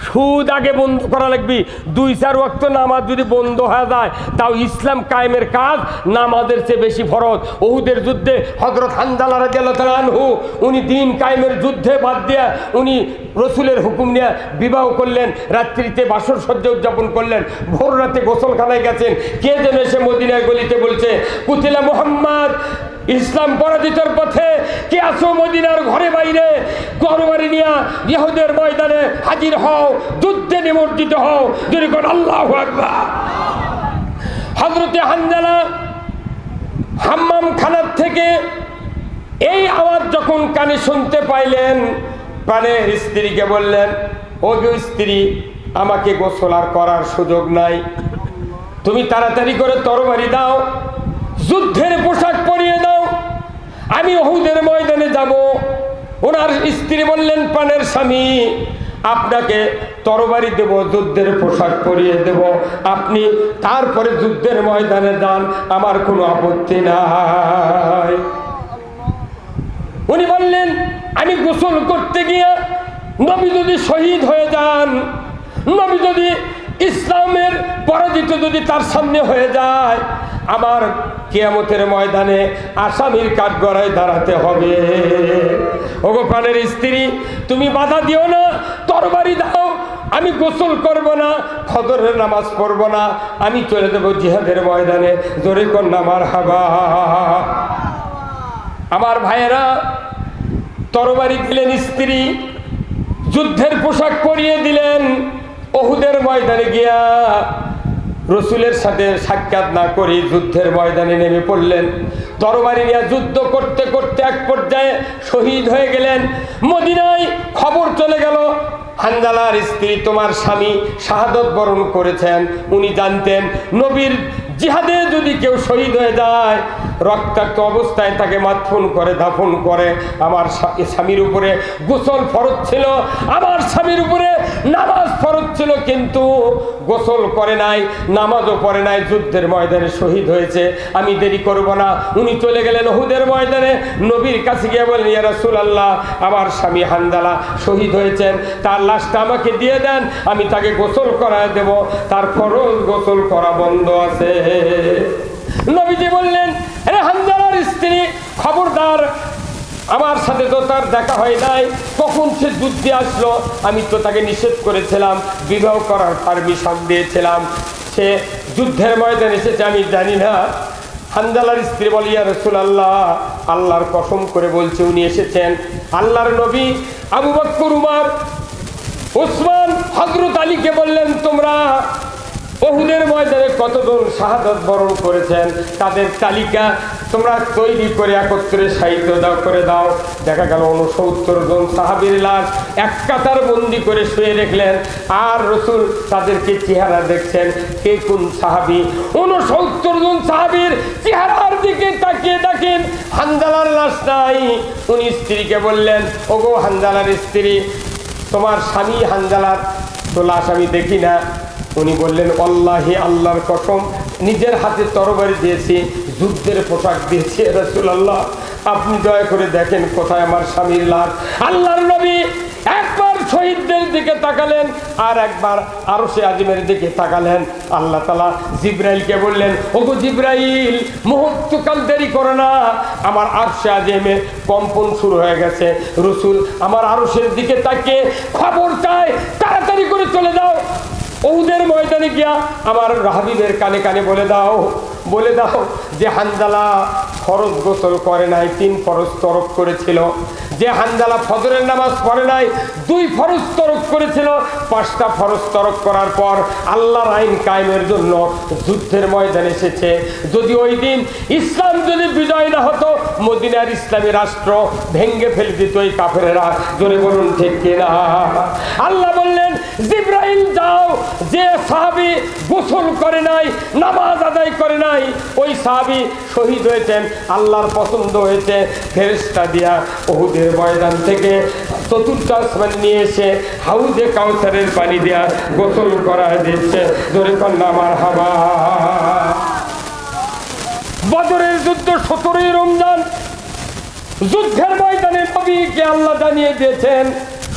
সুদ আগে বন্ধ করা লাগবে। 2-4 ওয়াক্ত নামাজ যদি বন্ধ হয়ে যায়, তাও ইসলাম কায়েমের কাজ নামাজের চেয়ে বেশি ফরজ। উহুদের যুদ্ধে হযরত হানজালা রাদিয়াল্লাহু তাআলা আনহু, উনি দিন কায়েমের যুদ্ধে বাদ দিয়ে উনি রসুলের হুকুম নিয়ে বিবাহ করলেন, রাত্রিতে বাসর সজ্জা উদযাপন করলেন, ভোর রাতে গোসলখানায় গেছেন, কে যেন এসে মদিনায় গলিতে বলছে কুতিলা মুহাম্মদ ইসলাম পরাজিতের পথে কে আসো মদিনার ঘরে বাইরে গরবারি নিয়া ইহুদের ময়দানে হাজির হও, যুদ্ধে নিমজ্জিত হও, যদি কোন আল্লাহু আকবার। হযরতে হানজালা হাম্মাম খানার থেকে এই আওয়াজ যখন কানে শুনতে পাইলেন, প্রাণের স্ত্রীকে বললেন, ও গো স্ত্রী, আমাকে গোসল আর করার সুযোগ নাই, তুমি তাড়াতাড়ি করে তরবারি দাও, যুদ্ধের পোশাক পরিয়ে দাও, আমি উহুদের ময়দানে যাব। ওনার স্ত্রী বললেন, প্রাণের স্বামী, আপনাকে তরবারি দেব, যুদ্ধের পোশাক পরিয়ে দেব, আপনি তারপরে যুদ্ধের ময়দানে যান, আমার কোনো আপত্তি নাই। উনি বললেন, আমি গোসল করতে গিয়ে নবী যদি শহীদ হয়ে যান, নবী যদি ইসলামের পরাজিত যদি তার সামনে হয়ে যায়, আমার কিয়ামতের ময়দানে আসামির কাঠগড়ায় দাঁড়াতে হবে। ওগো প্রাণের স্ত্রী, তুমি বাধা দিও না, তরবারি দাও, আমি গোসল করব না, ফজরের নামাজ পড়ব না, আমি চলে দেব জিহাদের ময়দানে। জোরে কন্যা মারহাবা। আমার ভাইয়েরা, তরবারি দিলেন স্ত্রী, যুদ্ধের পোশাক পরিয়ে দিলেন, উহুদের ময়দানে গিয়া রসুলের সাথে সাক্ষাৎ না করে যুদ্ধের ময়দানে নেমে পড়লেন। তরবারি নিয়ে যুদ্ধ করতে করতে এক পর্যায়ে শহীদ হয়ে গেলেন। মদিনায় খবর চলে গেল, হানজালার স্ত্রী, তোমার স্বামী শাহাদত বরণ করেছেন। উনি জানতেন নবীর জিহাদে যদি কেউ শহীদ হয়ে যায়, রক্তাক্ত অবস্থায় তাকে মাদফুন করে, দাফন করে। আমার স্বামীর উপরে গোসল ফরজ ছিল, আমার স্বামীর উপরে নামাজ ফরজ ছিল, কিন্তু গোসল করে নাই, নামাজও পড়ে নাই, যুদ্ধের ময়দানে শহীদ হয়েছে, আমি দেরি করব না। উনি চলে গেলেন উহুদের ময়দানে, নবীর কাছে গিয়ে বলেন, ইয়া রাসূলুল্লাহ, আমার স্বামী হানজালা শহীদ হয়েছেন, তার লাশটা আমাকে দিয়ে দেন, আমি তাকে গোসল করায় দেব, তার ফরজ গোসল করা বন্ধ আছে। নবীজি বললেন, আরে হানজালার স্ত্রী, খবরদার, আমার সাথে তো তার দেখা হয় নাই, কখন সে যুদ্ধে আসলো, আমি তো তাকে নিষেধ করেছিলাম, বিবাহ করার পারমিশন দিয়েছিলাম, সে যুদ্ধের ময়দানে এসেছে আমি জানি না। হানজালার স্ত্রী বলে, ইয়া রাসূলুল্লাহ, আল্লাহর কসম করে বলছে উনি এসেছেন। আল্লাহর নবী আবু বকর, উমর, ওসমান, হযরত আলীকে বললেন, তোমরা উহুদের ময়দানে কতজন শাহাদাত বরণ করেছেন তাদের তালিকা তোমরা তৈরি করে একত্রে সাহিত্য দাও করে দাও। দেখা গেল 69 জন সাহাবীর লাশ এক কাতার বন্দি করে শুয়ে রাখলেন, আর রসুল তাদেরকে চেহারা দেখছেন কে কোন সাহাবী। 69 জন সাহাবীর চেহারার দিকে তাকিয়ে দেখেন হানজালার লাশ নাই। উনি স্ত্রীকে বললেন, ওগো হানজালার স্ত্রী, তোমার স্বামী হানজালার তো লাশ আমি দেখি না। উনি বললেন, আল্লাহি, আল্লাহর কসম, নিজের হাতে তরবারি দিয়েছি, যুদ্ধের পোশাক দিয়েছি, রাসূলুল্লাহ, আপনি দয়া করে দেখেন কোথায় আমার স্বামীর লাশ। আল্লাহর নবী একবার শহীদদের দিকে তাকালেন, আর একবার আরশে আজিমের দিকে তাকালেন। আল্লাহ তাআলা জিবরাইলকে বললেন, ওগো জিবরাইল, মুহূর্তকাল দেরি করো না, আমার আরশে আজিমে কম্পন শুরু হয়ে গেছে। রাসূল আমার আরশের দিকে তাকিয়ে খবর চায়, তাড়াতাড়ি করে চলে যাও, উহুদের ময়দানে গিয়া আমার হাবিবের কানে কানে বলে দাও যে হানজালা ফরজ গোসল করে নাই, 3 ফরজ তরক করেছিল। যে হানজালা ফজরের নামাজ পড়ে নাই, 2 ফরজ তরক করেছিল। 5টা ফরজ তরক করার পর আল্লাহর আইন কায়েমের জন্য যুদ্ধের ময়দানে এসেছে। যদি ওই দিন ইসলাম যদি বিজয় না হতো, মদিনার ইসলামী রাষ্ট্র ভেঙ্গে ফেলে দিত এই কাফেরেরা। জোরে বলুন ঠিক কিনা? আল্লাহ বললেন, জিবরাইল যাও, যে সাহাবী গোসল করে নাই, নামাজ আদায় করে নাই, ওই সাহাবী শহীদ হয়েছেন, আল্লাহর পছন্দ হয়েছে, ফেরেশতা দিয়া উহুদের ময়দান থেকে 4র্থ আসমান নিয়ে এসে হাউজে কাউসারের পানি দেয়া গোসল করা দিচ্ছে। জোরে কন্যা মারহাবা। বদরের যুদ্ধ 17ই রমজান, যুদ্ধের ময়দানে নবীকে আল্লাহ জানিয়ে দিয়েছেন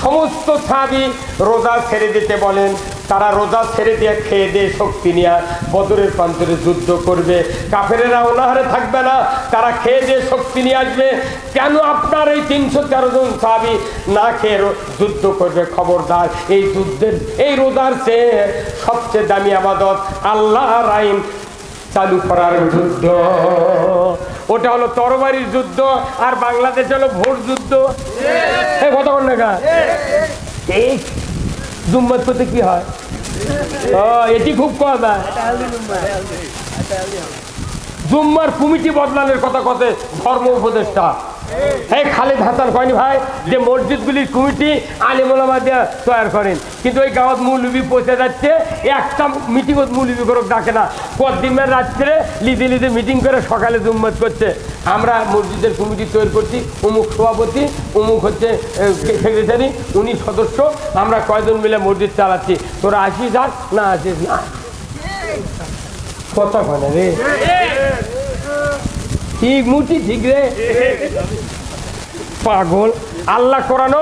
সমস্ত সাহাবী রোজা ছেড়ে দিতে বলেন। তারা রোজা ছেড়ে দিয়ে খেয়ে দিয়ে শক্তি নিয়ে বদরের প্রান্তরে যুদ্ধ করবে। কাফেরেরা অনাহারে থাকবে না, তারা খেয়ে দিয়ে শক্তি নিয়ে আসবে। কেন আপনার এই 313 জন সাহাবী না খেয়ে যুদ্ধ করবে? খবরদার, এই যুদ্ধের, এই রোজার চেয়ে সবচেয়ে দামি আবাদত আল্লাহর আইন চালু করার যুদ্ধ। ওটা হলো তরবারির যুদ্ধ, আর বাংলাদেশ হলো ভোট যুদ্ধ। কথা বল না, ঠিক জুম্মত করতে কি হয়? এটি খুব কথা। জুম্মার কমিটি বদলানোর কথা কথা ধর্ম উপদেষ্টা খালেদ হাসান কয়নি ভাই যে মসজিদগুলির কমিটি আলেম ওলামা দিয়ে তৈরি করেন, কিন্তু ওই গাঁৱত মৌলবি পৌঁছে যাচ্ছে, একটা মিটিংত মৌলবি করে ডাকে না, কদিনের রাত্রে লিদে লিদে মিটিং করে সকালে জুম্মত করছে। আমরা মসজিদের কমিটি তৈরি করছি, অমুক সভাপতি, অমুক হচ্ছে সেক্রেটারি, উনি সদস্য, আমরা কয়জন মিলে মসজিদ চালাচ্ছি, তোরা আসিস আর না আসিস না। কথা হয় রে, ঠিক মুটি ঠিক রে, পাগল। আল্লাহ কোরআন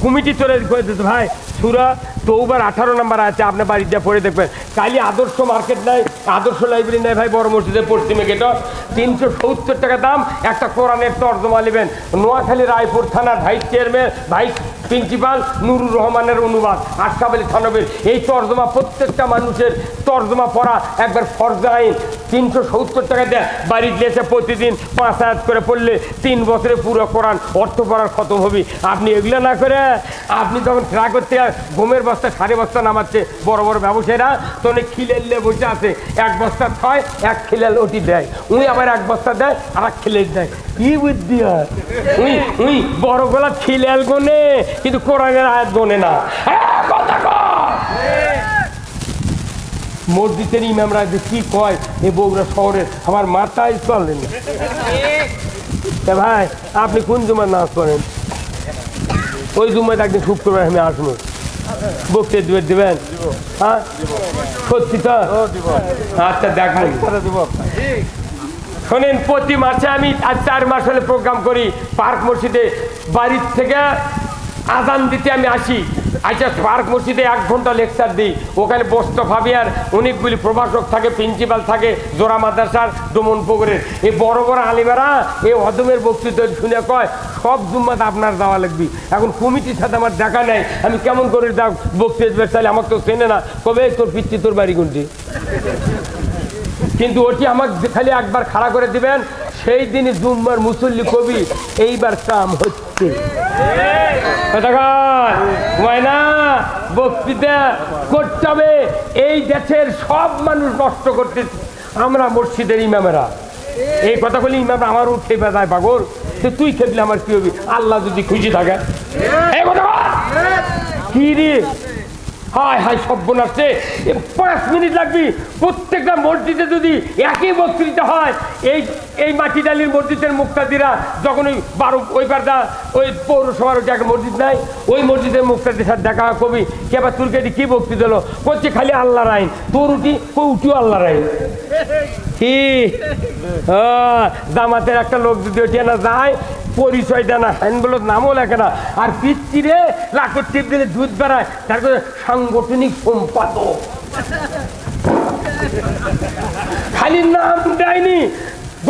কমিটি চলে করে দিতে ভাই, সূরা তৌবার 18 নম্বর আছে, আপনার বাড়িতে পড়ে দেখবেন। কালি আদর্শ মার্কেট নাই, আদর্শ লাইব্রেরি নাই ভাই, বড় মসজিদের পশ্চিমে গেট 370 টাকা দাম, একটা কোরআনের তর্জমা নেবেন। নোয়াখালী রায়পুর থানার ভাইস চেয়ারম্যান, ভাইস প্রিন্সিপাল নুরুর রহমানের অনুবাদ, আশরাফ আলী থানবীর। এই তর্জমা প্রত্যেকটা মানুষের তর্জমা পড়া একবার ফরজ আইন। 370 টাকা দেয়, বাড়িতে এসে প্রতিদিন 5 আয়াত করে পড়লে 3 বছরে পুরো কোরআন অর্থ পড়ার খতম হবে। আপনি এগুলো না করে আপনি যখন ট্রাক করতে গমের বস্তা 5.5 বস্তা নামাচ্ছে বড় বড় ব্যবসায়ীরা, তো অনেক খিলেলে বসে আছে, 1 বস্তা ছয়, 1 খিলেল ওটি দেয়, উনি আবার 1 বস্তা দেয়, আর 1 খিলেল দেয়। কি বুদ্ধি হয়? উই বড় গলা খিলেল গোনে, কিন্তু কোরআনের আয়াত গোনে না। মসজিদের ইমামরা যে কি কয় এই বগুড়া শহরের, আমার মাথায় চলেন না। ভাই আপনি কোন জুমার নামাজ পড়েন? ওই জুম্মায় একদিন শুক্রবার আমি আসবো, বক্তৃতা দেবেন? হ্যাঁ সত্যি তো? আচ্ছা দেখবেন। শোনেন, প্রতি মাসে আমি আজ 4 মাস হলে প্রোগ্রাম করি পার্ক মসজিদে। বাড়ির থেকে আজান দিতে আমি আসি, আচ্ছা পার্ক মসজিদে 1 ঘন্টা লেকচার দিই। ওখানে বস্তফাবিয়ার অনেকগুলি প্রভাষক থাকে, প্রিন্সিপাল থাকে, জোড়া মাদ্রাসার ডোমনপুকুরের। এই বড় বড় আলিমেরা এই অদমের বক্তৃতা শুনে কয় সব জুম্মাতে আপনার যাওয়া লাগবে। এখন কমিটির সাথে আমার দেখা নেই, আমি কেমন করে বক্তৃতা চাইলে আমাকে তো চেনে না, কবে তোর পিচ্ছি তোর বাড়ি কোনটি। কিন্তু ওটি আমাকে খালি একবার খাড়া করে দিবেন, সেই দিনই জুম্মার মুসল্লি কবি এইবার কাম হচ্ছে। না বক্তৃতা করতে হবে, এই দেশের সব মানুষ নষ্ট করতে আমরা মসজিদের ইমামেরা। এই কথাগুলি ইমাম আমার উঠে বেড়ায়, পাগল তুই খেপলে আমার কি হবি? আল্লাহ যদি খুশি থাকে। এই কথা কি রে, হায় হায় সর্বনাশে 5 মিনিট লাগবে। প্রত্যেকটা মসজিদে যদি একই বক্তৃতা হয়, এই মাটিডালির মসজিদের মুক্তাদিরা যখন ওই 12 ওই পারদা ওই পৌরসভার একটা মসজিদ নাই, ওই মসজিদের মুক্তাদির সাথে দেখা কবি কে আবার তোর কেটে কি বক্তৃতা হলো, করছে খালি আল্লাহর আইন, তোর উঠিও আল্লাহর আইন। কি জামাতের একটা লোক যদি ওঠিয়ে না যায়, পরিচয় দেয় না, হ্যান্ডবলের নামও লেখে না, আর পিচ্ছিরে লাখর টিপ দিলে দুধ বেড়ায়, তারপরে সাংগঠনিক সম্পাদক। খালি নাম দেয়নি,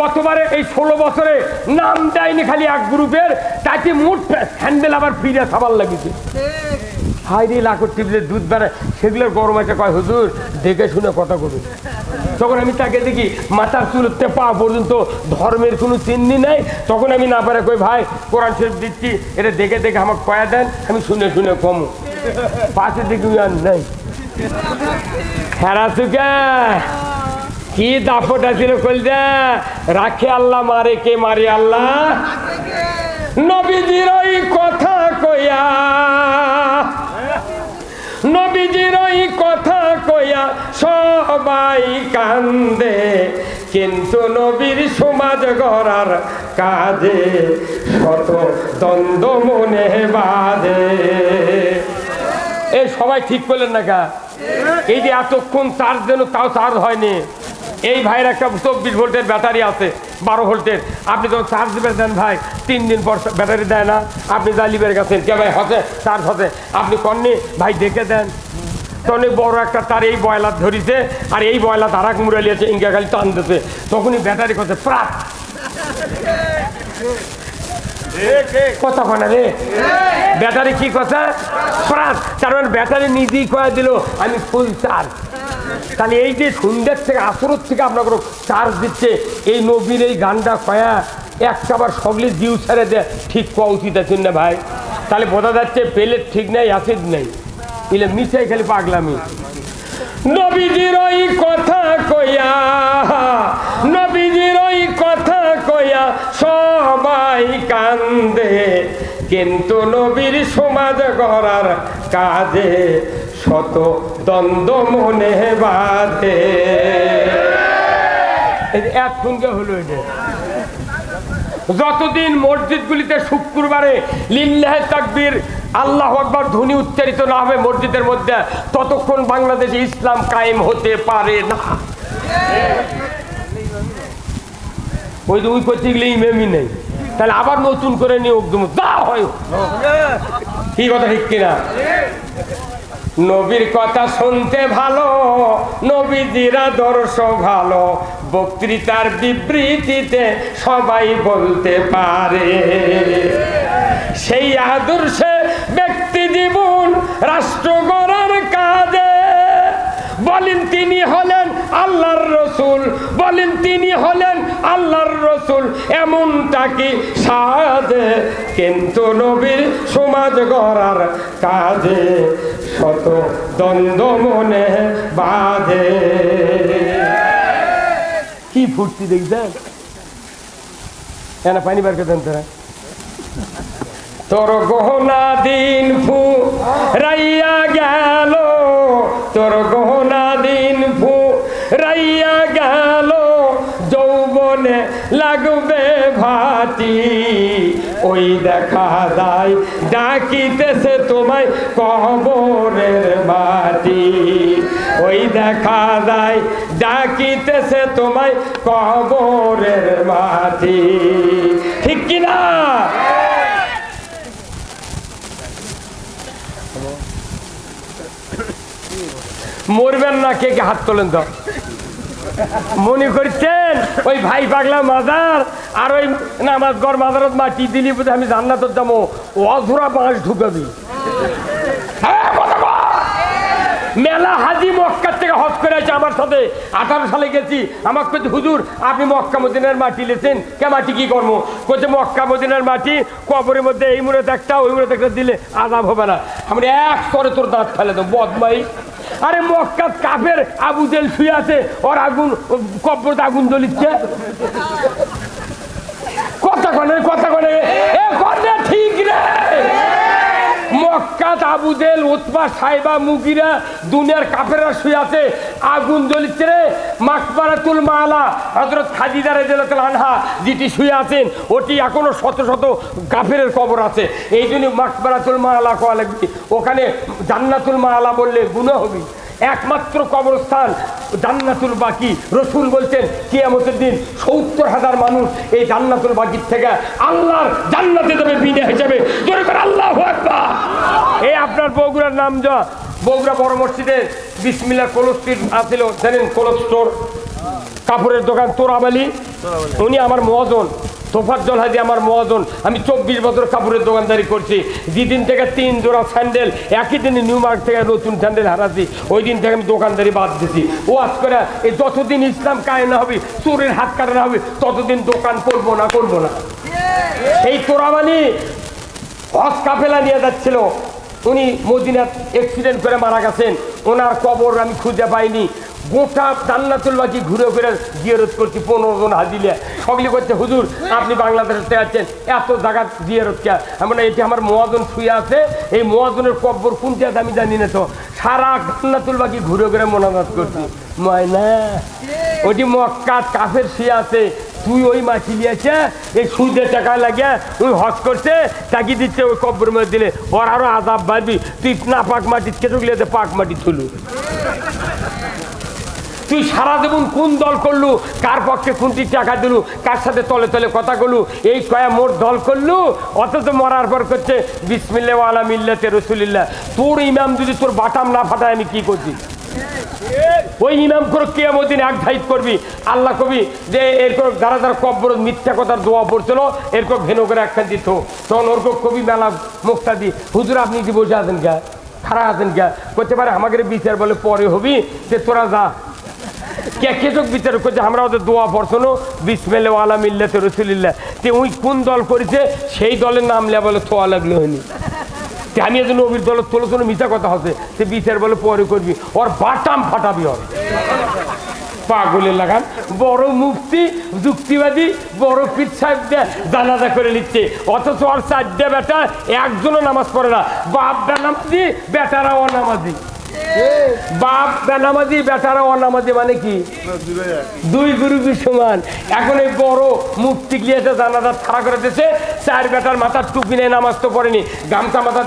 গতবারে এই 16 বছরে নাম দেয়নি খালি 1 গ্রুপের, তাকে মোট হ্যান্ডেল আবার ফিরে খাবার লাগিয়েছে। হাইরে লাখর টিপলে দুধ বেড়ায়, সেগুলোর গরম একটা কয় হুজুর দেখে শুনে কথা করুন। তখন আমি তাকে দেখি মাথার চুলতে পা পর্যন্ত ধর্মের কোনো চিহ্ন নেই, তখন আমি না পারে কই ভাই কোরআন শরীফ দিচ্ছি, এটা দেখে দেখে আমাকে কয়া দেন, আমি শুনে শুনে কমু। পাশে দেখি আর নেই হেরা চুকে কি দাপটা ছিল কইলে, রাখে আল্লাহ মারে কে মারে আল্লাহ। নবীজির ওই কথা কইয়া, নবীজির ওই কথা কইয়া সবাই কান্দে, কিন্তু নবীর সমাজ গড়ার কাজে শত দ্বন্দ্ব মনে বাঁধে। এই সবাই ঠিক করলেন না কা? এই যে এতক্ষণ চার্জ দেন, তাও চার্জ হয়নি। এই ভাইয়ের একটা 24 ভোল্টের ব্যাটারি আছে, 12 ভোল্টের, আপনি যখন চার্জ দিবেন দেন ভাই 3 দিন পর ব্যাটারি দেয় না, আপনি জালিবের কাছে কে ভাই হতে চার্জ হতে, আপনি কননি ভাই দেখে দেন। তো অনেক বড় একটা তার এই বয়লার ধরিছে, আর এই বয়লার তারাক মুড়ালি আছে, ইঙ্গা খালি টান দিতে, তখনই ব্যাটারি করতে প্রাক কথা কয় না রে, ব্যাটারি কি কথা প্রাক, তার মানে ব্যাটারি নিজেই কয়ে দিল আমি ফুল চার্জ। তাহলে এই যে সন্ধ্যার থেকে আসরের থেকে আপনাকে চার্জ দিচ্ছে এই নবীর এই গানটা কয়া একটা আবার সকলে জিউ ছেড়ে দেয় ঠিক কোয়া উচিত আছে না ভাই? তাহলে বোঝা যাচ্ছে পেলের ঠিক নেই অ্যাসিড নেই, এলে মিশাই খালি পাগলামি। নবীজির ওই কথা কইয়া, নবীজির ওই কথা কইয়া সবাই কান্দে, কিন্তু নবীর সমাজ গড়ার কাজে শত দ্বন্দ্ব মনে বাঁধে। এক সঙ্গে হলো এটা। যতদিন মসজিদগুলিতে শুক্রবারে লিল্লাহে তাকবীর আল্লাহু আকবার ধ্বনি উচ্চারিত না হবে মসজিদের মধ্যে, ততক্ষণ বাংলাদেশে ইসলাম কায়েম হতে পারে না। ওই যে ওই করতে গেলে ইমামই নেই, তাহলে আবার নতুন করে নিয়োগ দেবো, যা হয়। কি কথা ঠিক কিনা? নবীর কথা শুনতে ভালো, নবীজির আদর্শ ভালো, বক্তৃতার বিবৃতিতে সবাই বলতে পারে। সেই আদর্শে ব্যক্তি জীবন রাষ্ট্র গড়ার কাজে, বলেন তিনি হলেন আল্লাহর রসুল, বলেন তিনি হলেন আল্লাহর রসুল, এমনটা কি সাজে, কিন্তু নবীর সমাজ গড়ার কাজে শত দ্বন্দ্ব মনে বাঁধে। কি ফুর্তি দেখছেন? এনা পানি বার করে দেন। তোর গহনা দিন ফুরাইয়া গেল, তোর গহনা দিন ফুরাইয়া গেল, যৌবনে লাগবে ভাতি, ওই দেখা যায় ডাকিতেছে তোমায় কবরের মাটি, ওই দেখা যায় ডাকিতেছে তোমায় কবরের মাটি। ঠিক কিনা? মরবেন না, কে কে হাত তোলেন তো। মনে করছেন ওই ভাই পাগলা মাজার আর ওই নামাজ গড় মাজারত মাটি দিলি বোধ আমি জান্নাত যাবো, অধুরা বাঁশ ঢুকাবি। মেলা হাজি মক্কার থেকে হজ করে আছে আমার সাথে, 18 সালে গেছি। আমাকে বলছে হুজুর আপনি মক্কা মদিনার মাটি লেছেন, কে মাটি কি করবো? বলছে মক্কা মদিনার মাটি কবরের মধ্যে এই মুড়ে একটা ওই মুড়ে একটা দিলে আজাব হবে না। আমরা এক স্তরে তোর দাঁত ফেলে দেবো বদমাই। আরে মক্কাত কাফের আবু জেল শুয়ে আছে, ওর আগুন কবরতে আগুন জ্বলিচ্ছে। কথা কনে কথা কনে এ কথা ঠিক রে। মক্কাত আবু জেল উতবা সাইবা মুগিরা দুনিয়ার কাফেররা শুয়ে আছে, আগুন জ্বলিচ্ছে রে। মাকবারাতুল মাআলা হযরত খাদিজা রাদিয়াল্লাহু আনহা যেটি শুয়ে আছেন, ওটি এখনো শত শত কাফেরের কবর আছে। এই জন্য মাকবারাতুল মাআলা কোয়া লাগবে, ওখানে জান্নাতুল মাআলা বললে গুনাহ হবে। একমাত্র কবরস্থান জান্নাতুল বাকি। রসুল বলছেন কিয়ামতের দিন 70,000 মানুষ এই জান্নাতুল বাকির থেকে আল্লাহর জান্নাতে যাবে বিনা হিসাবে। জোরে করে আল্লাহু আকবার। এই আপনার বগুড়ার নাম যা, বগুড়া বড় মসজিদে বিসমিল্লাহ কোল্ড স্টোর আছিল, জানেন কোল্ড স্টোর, কাপড়ের দোকান তোরাবালি, উনি আমার মহাজন। তোফাজ্জল হাজি আমার মহাজন। আমি 24 বছর কাপড়ের দোকানদারি করছি। যেদিন থেকে 3 জোড়া স্যান্ডেল একই দিনে নিউ মার্কেট থেকে নতুন স্যান্ডেল হারাচ্ছি, ওই দিন থেকে আমি দোকানদারি বাদ দিছি। ও আজ করে এই যতদিন ইসলাম কায়েম না হবে, চোরের হাত কাটা না হবে, ততদিন দোকান করবো না করবো না। এই তোরাবালি হজ কাফেলা নিয়ে যাচ্ছিল, উনি মদিনাত অ্যাক্সিডেন্ট করে মারা গেছেন। ওনার কবর আমি খুঁজে পাইনি। গোটা জান্নাতুল বাকি ঘুরে ফিরে জিয়ারত করছি 15 জন হাজিলে। সকলে করছে হুজুর আপনি বাংলাদেশে আছেন, এত জায়গা জিয়ারত কে? এমন এটি আমার মহাজন শুয়ে আছে, এই মহাজনের কবর কোনটা আমি জানি না। তো সারা জান্নাতুল বাকি ঘুরে ঘুরে মোনাজাত করছি। ময়না ওটি মক্কাত কাফের শুয়ে আছে, তুই ওই মাটি নিয়েছে এই সুদের টাকা লাগিয়ে ওই হজ করছে, তাকে দিচ্ছে ওই কব্বর মধ্যে দিলে ওর আরো আজাব বাড়বি। তুই না পাক মাটি কেটে পাক মাটি তুলু। তুই সারা জীবন কোন দল করলু, কার পক্ষে কোনটি টাকা দিলু, কার সাথে তলে তলে কথা বললু, এই কয়া মোট দল করলু, অথচ মরার পর করছে বিসমিল্লাহ ওয়ালা মিল্লাতে রাসূলিল্লাহ। তোর ইমাম যদি তোর বাটাম না ফাটায় আমি কি করছি? ওই ইমাম করে কিয়ামত দিন এক ধাইত করবি। আল্লাহ কবি যে এরকম যারা যারা কব্বর মিথ্যা কথার দোয়া পড়ছিল এরকম ভেনো করে একখান দিত, তখন ওরকম কবি মেলা মুক্তা দি হুজুর আপনি কি বসে আছেন কে? খারাপ আছেন কে করতে পারে আমাকে বিচার বলে পরে হবি যে তোরা যা কে কেচক বিচার করছে আমরা ওদের দোয়া পড়ছনো বিসমিল্লাহ ওয়ালা মিল্লাতে রাসূলিল্লাহ তে ওই কোন দল করেছে সেই দলের নাম লিয়া বলে থোয়া লাগলো হয়নি আমি একজন নবীর দলের তোলো তোলো মিথ্যা কথা হচ্ছে সে বিচার বলে পরে করবি ওর বাটাম ফাটাবি ওর পাগলে লাগান বড় মুফতি যুক্তিবাদী বড় পীর সাহেব জানাজা করে নিচ্ছে অথচ ওর চারটে বেটা একজনও নামাজ পড়ে না বাপ বেনামাজি বেটারা অনামাজি বাপ বেনামাজি বেটারা অনামাজি মানে কি দুই গ্রুপই সমান এখন এই বড় মুফতি গিয়েছে জানাজা ছাড়া করে দিয়েছে চার বেটার মাথার টুপি নেই নামাজ তো পড়েনি গামছা মাথার